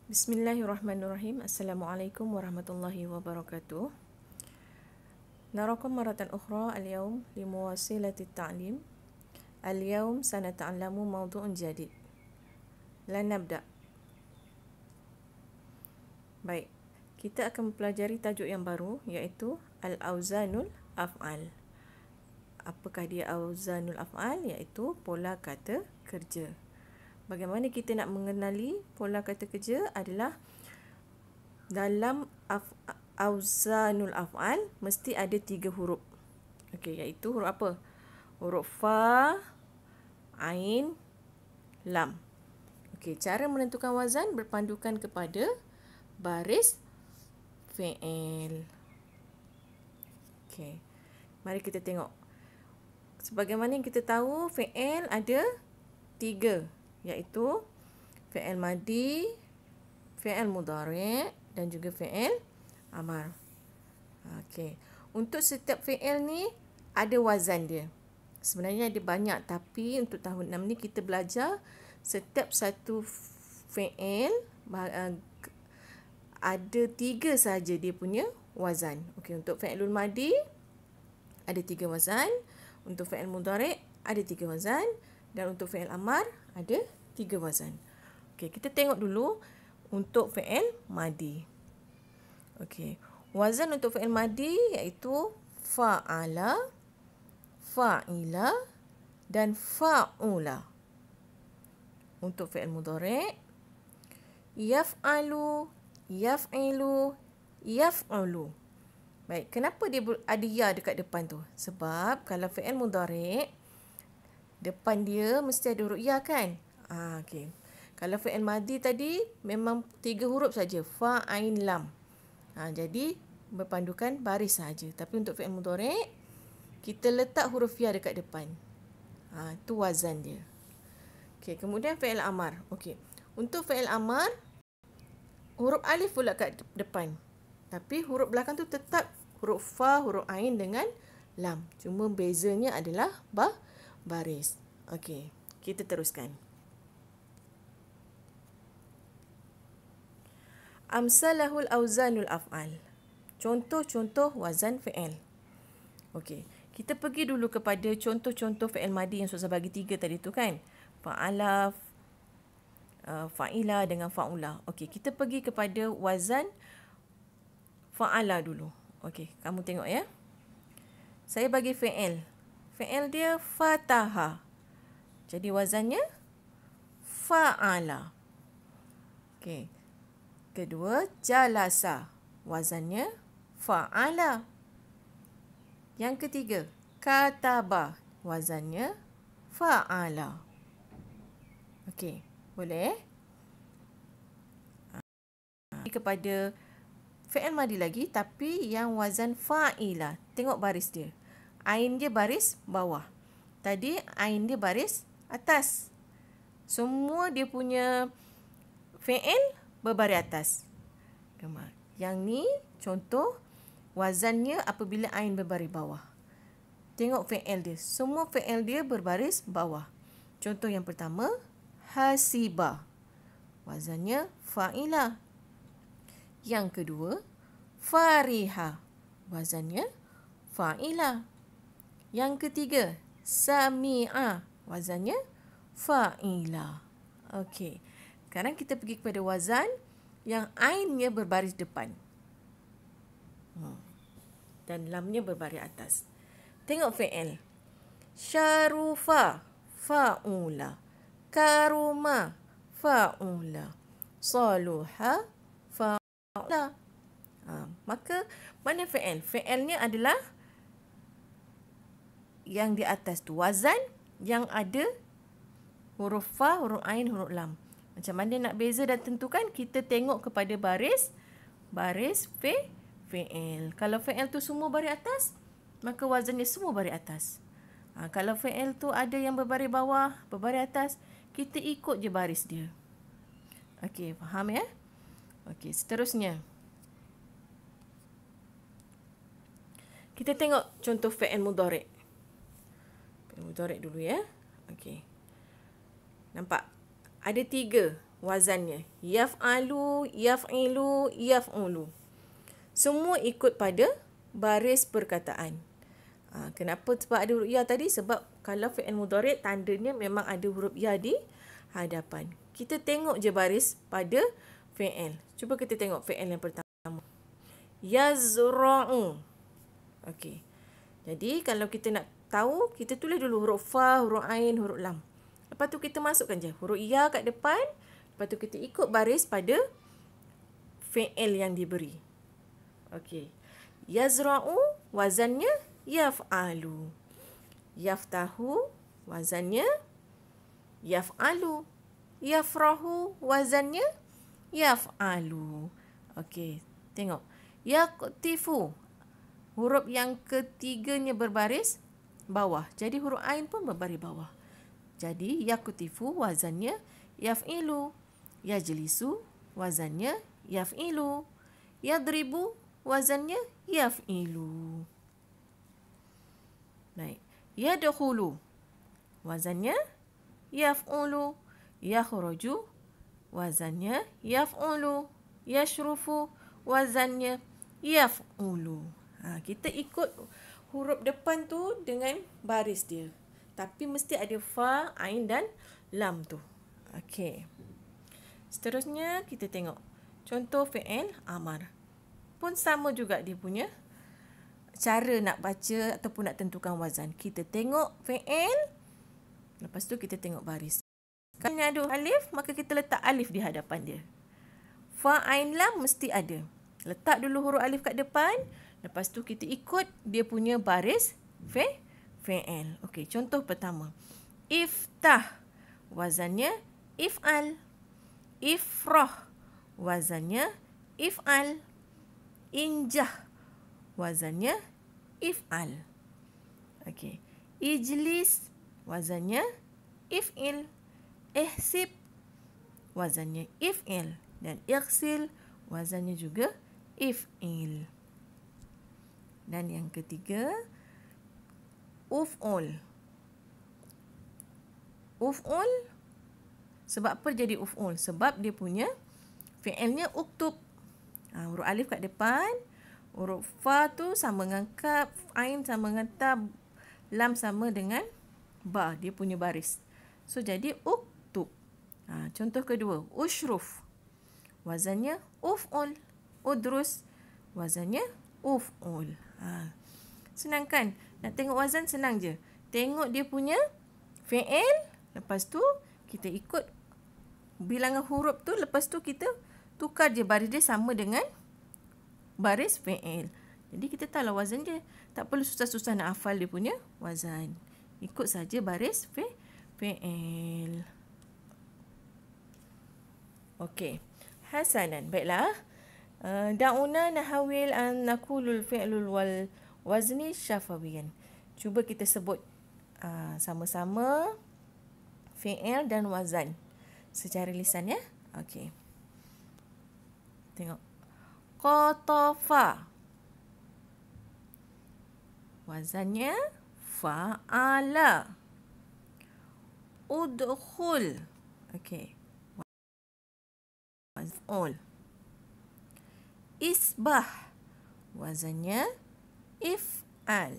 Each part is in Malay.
Bismillahirrahmanirrahim. Assalamualaikum warahmatullahi wabarakatuh. نراكم مرة أخرى اليوم لمواصلة التعليم. اليوم سنتعلم موضوع جديد. لنبدأ. Baik, kita akan mempelajari tajuk yang baru iaitu Al-Auzanul Af'al. Apakah dia Auzanul Af'al? Iaitu pola kata kerja. Bagaimana kita nak mengenali pola kata kerja adalah dalam Auzanul Af'al mesti ada 3 huruf. Okey, iaitu huruf apa? Huruf fa, ain, lam. Okey, cara menentukan wazan berpandukan kepada baris fi'il. Okey. Mari kita tengok. Sebagaimana yang kita tahu, fi'il ada 3, iaitu fi'il madi, fi'il mudhari' dan juga fi'il amar. Okey. Untuk setiap fi'il ni ada wazan dia. Sebenarnya ada banyak, tapi untuk tahun 6 ni kita belajar setiap satu fi'il ada 3 saja dia punya wazan. Okey, untuk fi'ilul madi ada 3 wazan, untuk fi'il mudhari' ada 3 wazan dan untuk fi'il amar ada 3 wazan. Okey, kita tengok dulu untuk fi'il madi. Okey, wazan untuk fi'il madi iaitu fa'ala, fa'ila dan fa'ula. Untuk fi'il mudhari' yaf'alu, yaf'ilu, yaf'ulu. Baik, kenapa dia ada ya dekat depan tu? Sebab kalau fi'il mudhari' depan dia mesti ada huruf ya kan? Okey. Kalau fi'il madi tadi memang 3 huruf saja, fa, ain, lam. Jadi berpandukan baris saja. Tapi untuk fi'il mudhari' kita letak huruf ya dekat depan. Tu wazan dia. Okey, kemudian fi'il amar. Okey. Untuk fi'il amar huruf alif pula kat depan. Tapi huruf belakang tu tetap huruf fa, huruf ain dengan lam. Cuma bezanya adalah baris. Okey, kita teruskan. Amsalahul auzanul af'al. Contoh-contoh wazan fi'il. Okey, kita pergi dulu kepada contoh-contoh fi'il madi yang Ustazah bagi 3 tadi tu kan. Fa'ala, fa'ila dengan fa'ula. Okey, kita pergi kepada wazan fa'ala dulu. Okey, kamu tengok ya. Saya bagi fi'il. Fi'il dia fataha. Jadi wazannya fa'ala. Okey. Kedua, jalasa. Wazannya fa'ala. Yang ketiga, kataba. Wazannya fa'ala. Okey, boleh? Kepada fi'il madi lagi tapi yang wazan fa'ila. Tengok baris dia. Ain dia baris bawah. Tadi ain dia baris atas. Semua dia punya fi'il berbaris atas. Yang ni contoh wazannya apabila ain berbaris bawah. Tengok fi'il dia. Semua fi'il dia berbaris bawah. Contoh yang pertama, hasiba. Wazannya fa'ila. Yang kedua, fariha. Wazannya fa'ila. Yang ketiga, sami'a. Wazannya fa'ila. Okey. Sekarang kita pergi kepada wazan yang ainnya berbaris depan. Dan lamnya berbaris atas. Tengok fi'il. Syarufa, fa'ula. Karuma, fa'ula. Saluha, fa'ula. Maka mana fi'il? Fi'ilnya adalah yang di atas tu. Wazan yang ada huruf fa, huruf ain, huruf lam. Macam mana nak beza dan tentukan? Kita tengok kepada baris fi'il. Kalau fi'il tu semua baris atas, maka wazannya semua baris atas. Kalau fi'il tu ada yang berbaris bawah, berbaris atas, kita ikut je baris dia. Okey, faham ya? Okey, seterusnya. Kita tengok contoh fi'il mudhari'. Fi'il mudhari' dulu ya. Okey. Nampak? Ada 3. wazannya. Yaf'alu, yaf'ilu, yaf'ulu. Semua ikut pada baris perkataan. Kenapa sebab ada huruf ya tadi? Sebab kalau fi'il mudhari' tandanya memang ada huruf ya di hadapan. Kita tengok je baris pada fi'il. Cuba kita tengok fi'il yang pertama. Yazra'u. Okey. Jadi kalau kita nak tahu, kita tulis dulu huruf fa, huruf ain, huruf lam. Lepas tu kita masukkan je huruf ya kat depan. Lepas tu kita ikut baris pada fi'il yang diberi. Okey. Yazra'u wazannya yaf'alu. Yaftahu wazannya yaf'alu. Yafrahu wazannya yaf'alu. Okey, tengok. Yaqtifu. Huruf yang ketiganya berbaris bawah. Jadi huruf ain pun berbaris bawah. Jadi yaqtifu wazannya yaf'ilu. Yajlisu wazannya yaf'ilu. Yadribu wazannya yaf'ilu. Baik. Yadkhulu wazannya yaf'ulu. Yakhruju wazannya yaf'ulu. Yashrufu wazannya yaf'ulu. Kita ikut huruf depan tu dengan baris dia. Tapi mesti ada fa, ain dan lam tu. Okey. Seterusnya kita tengok contoh fi'il amar. Pun sama juga dia punya cara nak baca ataupun nak tentukan wazan. Kita tengok fi'il, lepas tu kita tengok baris. Kalau ada alif, maka kita letak alif di hadapan dia. Fa, ain, lam mesti ada. Letak dulu huruf alif kat depan, lepas tu kita ikut dia punya baris fi'il. Okey, contoh pertama. Iftah wazannya if'al. Ifrah wazannya if'al. Injah wazannya if'al. Okey. Ijlis wazannya if'il. Ihsib wazannya if'il. Dan ighsil wazannya juga if'il. Dan yang ketiga, uf'ul. Uf'ul, sebab apa jadi uf'ul? Sebab dia punya fi'ilnya uktub. Huruf alif kat depan, huruf fa tu sama dengan kaf, ain sama dengan ta, lam sama dengan ba, dia punya baris. So jadi uktub. Contoh kedua, ushruf. Wazannya uf'ul. Udrus wazannya uf'ul. Senang kan? Nak tengok wazan senang je. Tengok dia punya fi'il, lepas tu kita ikut bilangan huruf tu, lepas tu kita tukar je baris dia sama dengan baris fi'il. Jadi kita tahulah wazan dia. Tak perlu susah-susah nak hafal dia punya wazan. Ikut saja baris fi'il. Okey. Hasanan. Baiklah. Da'una nahawil an nakulul fi'lul wal wazni syafawiyan. Cuba kita sebut sama-sama fi'il dan wazan secara lisan ya. Okey. Tengok. Qatafa. Wazannya fa'ala. Udkhul. Okey. Waz'ul. Isbah. Wazannya if'al.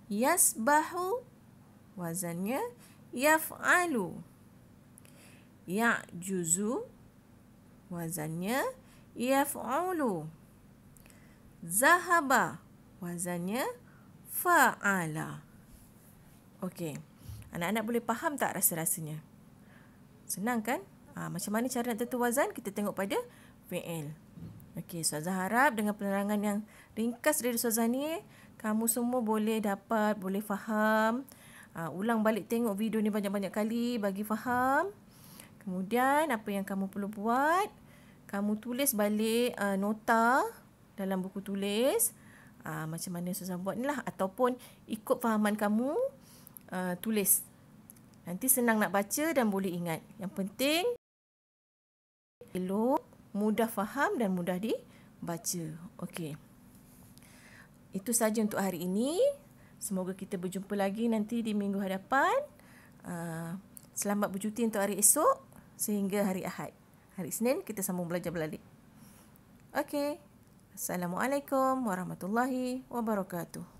Yasbahu. Wazannya yaf'alu. Ya'juzu. Wazannya yaf'ulu. Zahaba. Wazannya fa'ala. Okey. Anak-anak boleh faham tak rasa-rasanya? Senang kan? Macam mana cara nak tentu wazan? Kita tengok pada fi'il. Okey, Ustazah harap dengan penerangan yang ringkas dari Ustazah ni, kamu semua boleh dapat, boleh faham. Ulang balik tengok video ni banyak-banyak kali bagi faham. Kemudian apa yang kamu perlu buat, kamu tulis balik nota dalam buku tulis. Macam mana Ustazah buat ni lah. Ataupun ikut fahaman kamu, tulis. Nanti senang nak baca dan boleh ingat. Yang penting, elok, mudah faham dan mudah dibaca. Okey. Itu saja untuk hari ini. Semoga kita berjumpa lagi nanti di minggu hadapan. Selamat bercuti untuk hari esok sehingga hari Ahad. Hari Isnin kita sambung belajar balik. Okey. Assalamualaikum warahmatullahi wabarakatuh.